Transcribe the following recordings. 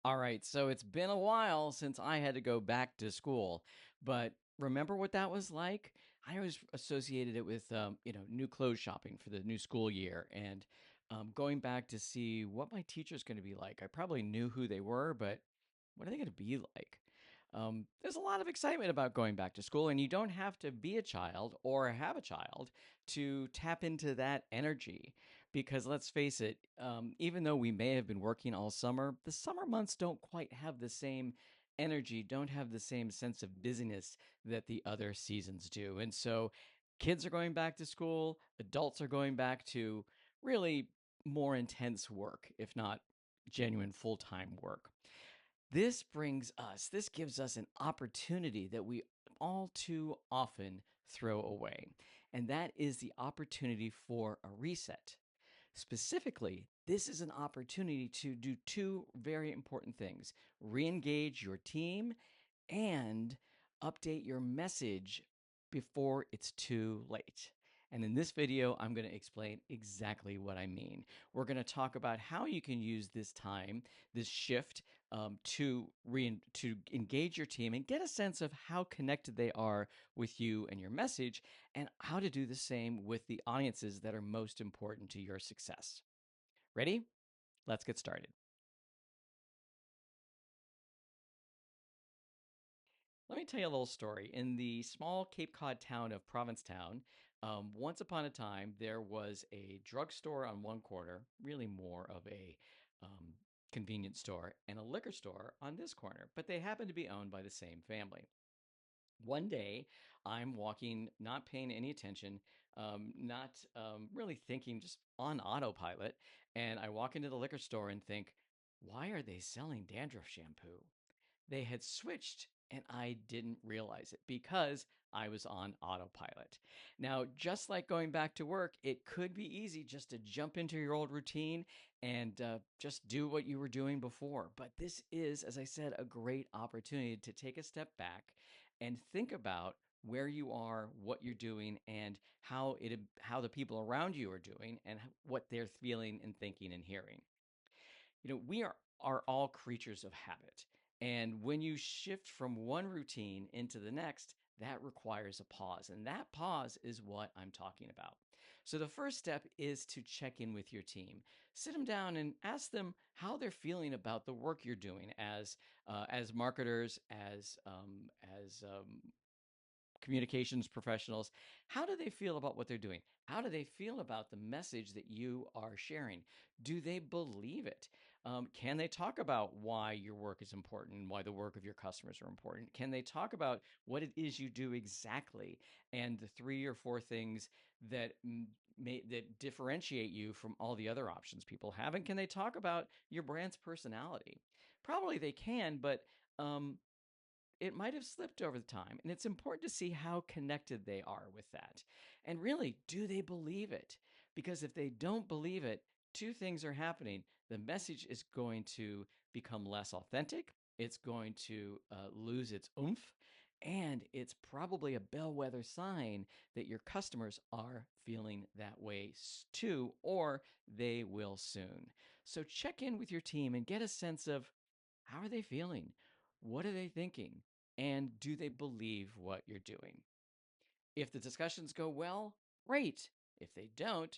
All right, so it's been a while since I had to go back to school, but remember what that was like? I always associated it with, new clothes shopping for the new school year and going back to see what my teacher's going to be like. I probably knew who they were, but what are they going to be like? There's a lot of excitement about going back to school, and you don't have to be a child or have a child to tap into that energy. Because let's face it, even though we may have been working all summer, the summer months don't quite have the same energy, don't have the same sense of busyness that the other seasons do. And so kids are going back to school, adults are going back to really more intense work, if not genuine full time work. This gives us an opportunity that we all too often throw away. And that is the opportunity for a reset. Specifically, this is an opportunity to do two very important things: re engage your team and update your message before it's too late. And in this video, I'm going to explain exactly what I mean. We're going to talk about how you can use this time, this shift, to engage your team and get a sense of how connected they are with you and your message, and how to do the same with the audiences that are most important to your success. Ready? Let's get started. Let me tell you a little story. In the small Cape Cod town of Provincetown, once upon a time, there was a drugstore on one corner, really more of a um, convenience store, and a liquor store on this corner, but they happened to be owned by the same family. One day, I'm walking, not paying any attention, not really thinking, just on autopilot, and I walk into the liquor store and think, why are they selling dandruff shampoo? They had switched and I didn't realize it because I was on autopilot. Now, just like going back to work, it could be easy just to jump into your old routine and just do what you were doing before. But this is, as I said, a great opportunity to take a step back and think about where you are, what you're doing, and how the people around you are doing, and what they're feeling and thinking and hearing. We are all creatures of habit. And when you shift from one routine into the next, that requires a pause. And that pause is what I'm talking about. So the first step is to check in with your team. Sit them down and ask them how they're feeling about the work you're doing as marketers, as communications professionals. How do they feel about what they're doing? How do they feel about the message that you are sharing? Do they believe it? Can they talk about why your work is important and why the work of your customers are important? Can they talk about what it is you do exactly and the three or four things that that differentiate you from all the other options people have? And can they talk about your brand's personality? Probably they can, but um, it might have slipped over the time. And it's important to see how connected they are with that. And really, do they believe it? Because if they don't believe it, two things are happening. The message is going to become less authentic, it's going to lose its oomph. And it's probably a bellwether sign that your customers are feeling that way too, or they will soon. So check in with your team and get a sense of, how are they feeling? What are they thinking? And do they believe what you're doing? If the discussions go well, great. If they don't,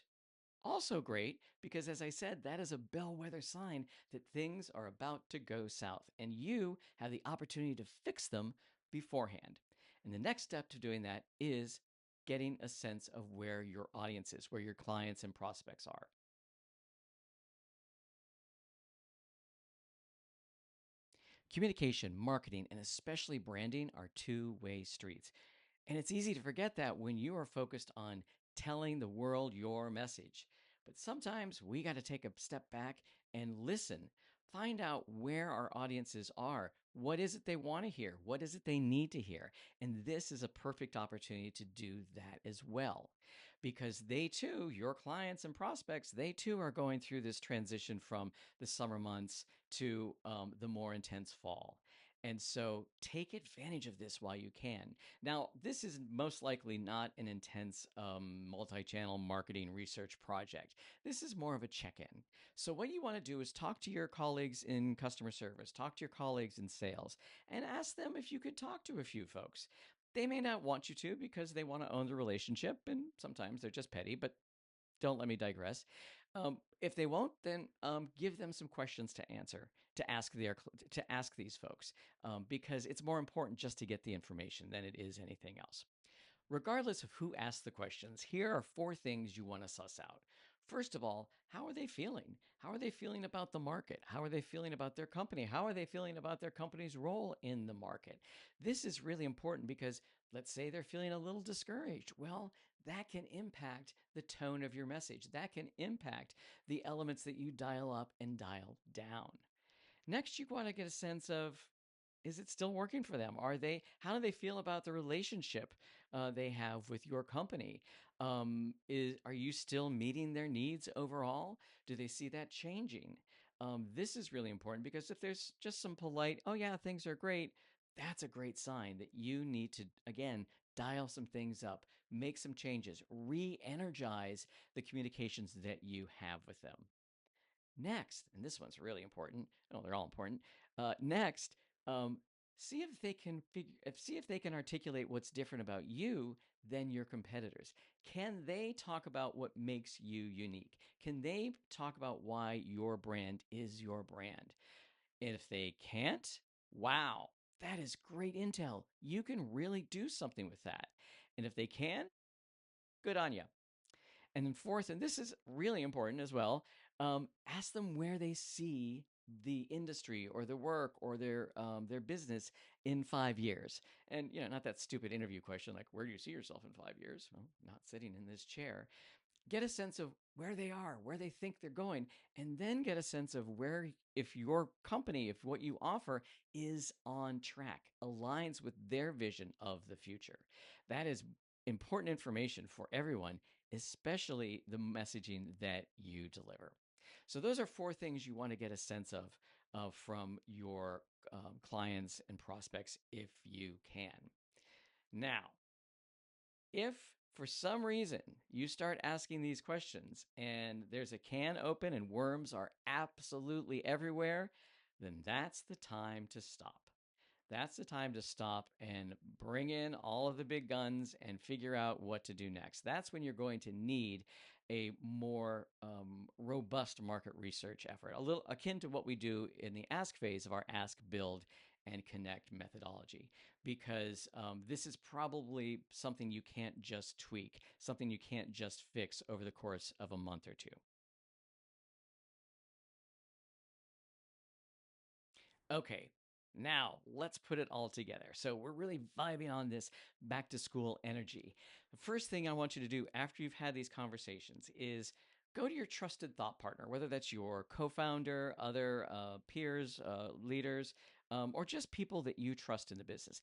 also great, because as I said, that is a bellwether sign that things are about to go south, and you have the opportunity to fix them beforehand. And the next step to doing that is getting a sense of where your audience is, where your clients and prospects are. Communication, marketing, and especially branding are two-way streets. And it's easy to forget that when you are focused on telling the world your message. But sometimes we got to take a step back and listen, find out where our audiences are. What is it they want to hear? What is it they need to hear? And this is a perfect opportunity to do that as well. Because they too, your clients and prospects, they too are going through this transition from the summer months to the more intense fall. And so take advantage of this while you can. Now, this is most likely not an intense multi channel marketing research project. This is more of a check in. So, what you want to do is talk to your colleagues in customer service, talk to your colleagues in sales, and ask them if you could talk to a few folks. They may not want you to because they want to own the relationship, and sometimes they're just petty, but don't let me digress. If they won't, then give them some questions to answer, to ask these folks, because it's more important just to get the information than it is anything else. Regardless of who asks the questions, here are four things you want to suss out. First of all, how are they feeling? How are they feeling about the market? How are they feeling about their company? How are they feeling about their company's role in the market? This is really important because let's say they're feeling a little discouraged. Well, that can impact the tone of your message. That can impact the elements that you dial up and dial down. Next, you want to get a sense of, is it still working for them? How do they feel about the relationship they have with your company? Are you still meeting their needs overall? Do they see that changing? This is really important because if there's just some polite, oh yeah, things are great, that's a great sign that you need to, again, dial some things up, make some changes, re energize the communications that you have with them. Next, and this one's really important. Oh, they're all important. Next, um, see if they can articulate what's different about you than your competitors. Can they talk about what makes you unique? Can they talk about why your brand is your brand? And if they can't, wow, that is great intel. You can really do something with that. And if they can, good on you. And then fourth, and this is really important as well, ask them where they see the industry or the work or their business in 5 years. And not that stupid interview question like, where do you see yourself in 5 years? Well, not sitting in this chair. Get a sense of where they are, where they think they're going, and then get a sense of where, if your company, if what you offer is on track, aligns with their vision of the future. That is important information for everyone, especially the messaging that you deliver. So, those are four things you want to get a sense of from your clients and prospects if you can. Now, if for some reason you start asking these questions and there's a can open and worms are absolutely everywhere, then that's the time to stop. That's the time to stop and bring in all of the big guns and figure out what to do next. That's when you're going to need a more robust market research effort, a little akin to what we do in the ask phase of our ask, build, and connect methodology, because this is probably something you can't just tweak, something you can't just fix over the course of a month or two. Okay, now let's put it all together. So we're really vibing on this back to school energy. The first thing I want you to do after you've had these conversations is go to your trusted thought partner, whether that's your co founder, other peers, leaders, or just people that you trust in the business.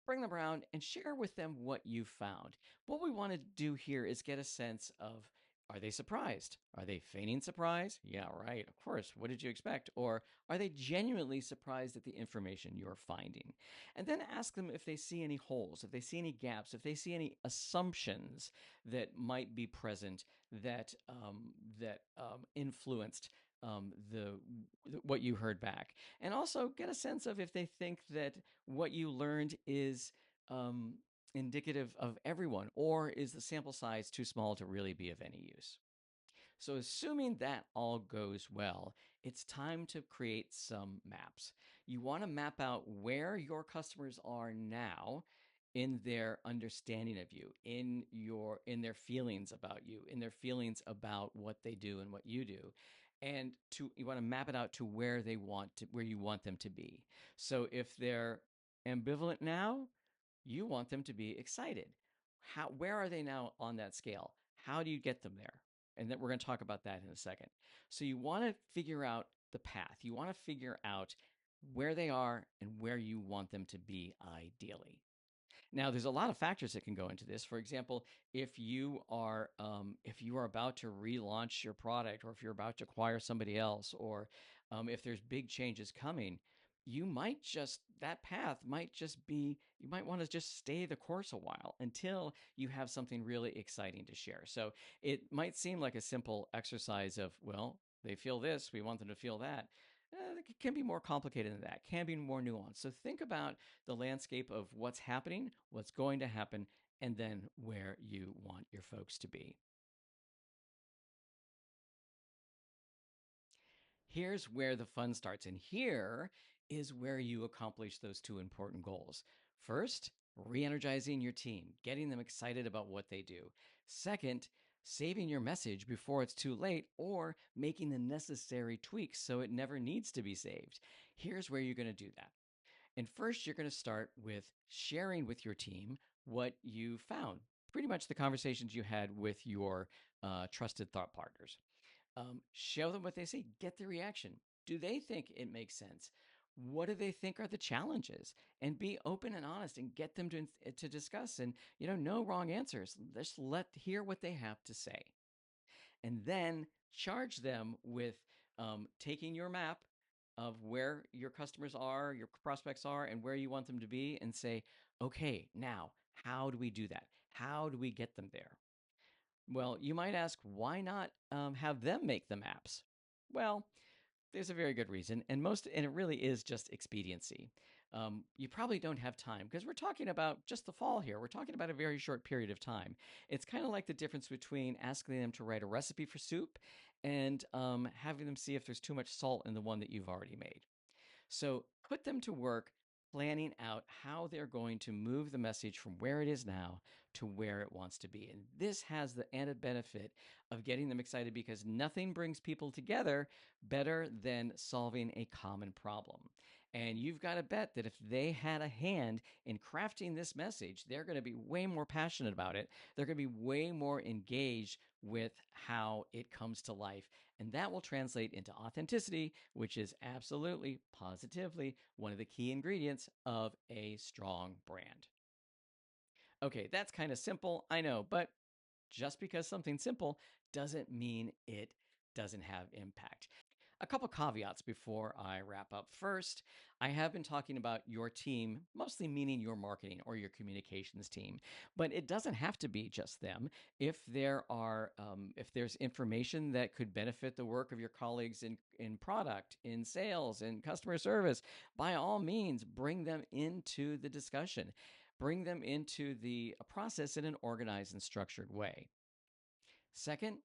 Bring them around and share with them what you found. What we want to do here is get a sense of, are they surprised? Are they feigning surprise? Yeah, right. Of course. What did you expect? Or are they genuinely surprised at the information you're finding? And then ask them if they see any holes, if they see any gaps, if they see any assumptions that might be present that influenced what you heard back. And also get a sense of if they think that what you learned is um, indicative of everyone, or is the sample size too small to really be of any use? So, assuming that all goes well, it's time to create some maps. You want to map out where your customers are now in their understanding of you, in their feelings about you, in their feelings about what they do and what you do. And you want to map it out to where you want them to be. So if they're ambivalent now, you want them to be excited. Where are they now on that scale? How do you get them there? And then we're going to talk about that in a second. So you want to figure out the path. You want to figure out where they are and where you want them to be ideally. Now, there's a lot of factors that can go into this. For example, if you are about to relaunch your product, or if you're about to acquire somebody else, or if there's big changes coming, you might just, that path might just be, you might want to just stay the course a while until you have something really exciting to share. So it might seem like a simple exercise of, well, they feel this, we want them to feel that. It can be more complicated than that, can be more nuanced. So think about the landscape of what's happening, what's going to happen, and then where you want your folks to be. Here's where the fun starts. And here is where you accomplish those two important goals. First, re energizing your team, getting them excited about what they do. Second, saving your message before it's too late or making the necessary tweaks so it never needs to be saved. Here's where you're going to do that. And first, you're going to start with sharing with your team what you found, pretty much the conversations you had with your trusted thought partners. Show them what they see, get the reaction. Do they think it makes sense? What do they think are the challenges? And be open and honest and get them to discuss. And no wrong answers. Just hear what they have to say, and then charge them with taking your map of where your customers are, your prospects are, and where you want them to be, and say, okay, now how do we do that? How do we get them there? Well, you might ask, why not have them make the maps? Well, there's a very good reason, and it really is just expediency. You probably don't have time because we're talking about just the fall here. We're talking about a very short period of time. It's kind of like the difference between asking them to write a recipe for soup and having them see if there's too much salt in the one that you've already made. So put them to work planning out how they're going to move the message from where it is now to where it wants to be. And this has the added benefit of getting them excited because nothing brings people together better than solving a common problem. And you've got to bet that if they had a hand in crafting this message, they're going to be way more passionate about it. They're going to be way more engaged with how it comes to life. And that will translate into authenticity, which is absolutely, positively one of the key ingredients of a strong brand. Okay, that's kind of simple, I know, but just because something's simple doesn't mean it doesn't have impact. A couple caveats before I wrap up. First, I have been talking about your team, mostly meaning your marketing or your communications team, but it doesn't have to be just them. If there's information that could benefit the work of your colleagues in product, in sales, in customer service, by all means, bring them into the discussion. Bring them into the process in an organized and structured way. Second,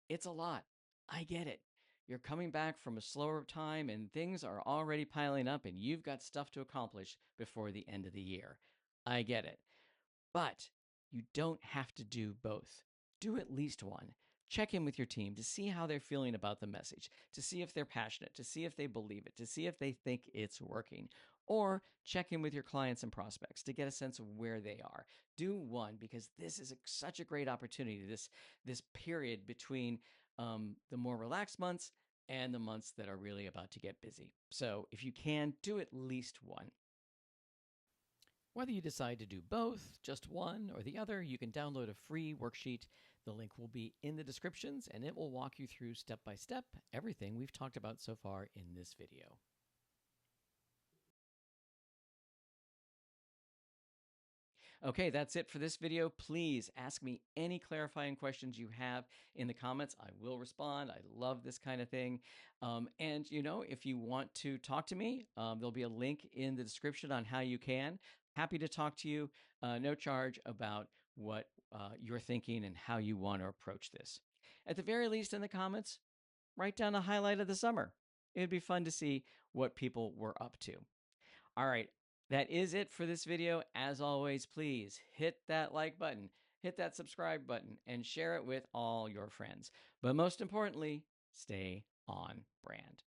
it's a lot. I get it. You're coming back from a slower time and things are already piling up and you've got stuff to accomplish before the end of the year. I get it. But you don't have to do both. Do at least one. Check in with your team to see how they're feeling about the message, to see if they're passionate, to see if they believe it, to see if they think it's working. Or check in with your clients and prospects to get a sense of where they are. Do one because this is such a great opportunity, this period between the more relaxed months and the months that are really about to get busy. So if you can, do at least one. Whether you decide to do both, just one, or the other, you can download a free worksheet. The link will be in the descriptions, and it will walk you through step by step everything we've talked about so far in this video. Okay, that's it for this video. Please ask me any clarifying questions you have in the comments. I will respond. I love this kind of thing. And, if you want to talk to me, there'll be a link in the description on how you can. Happy to talk to you, no charge, about what you're thinking and how you want to approach this. At the very least, in the comments, write down a highlight of the summer. It'd be fun to see what people were up to. All right, that is it for this video. As always, please hit that like button, hit that subscribe button, and share it with all your friends. But most importantly, stay on brand.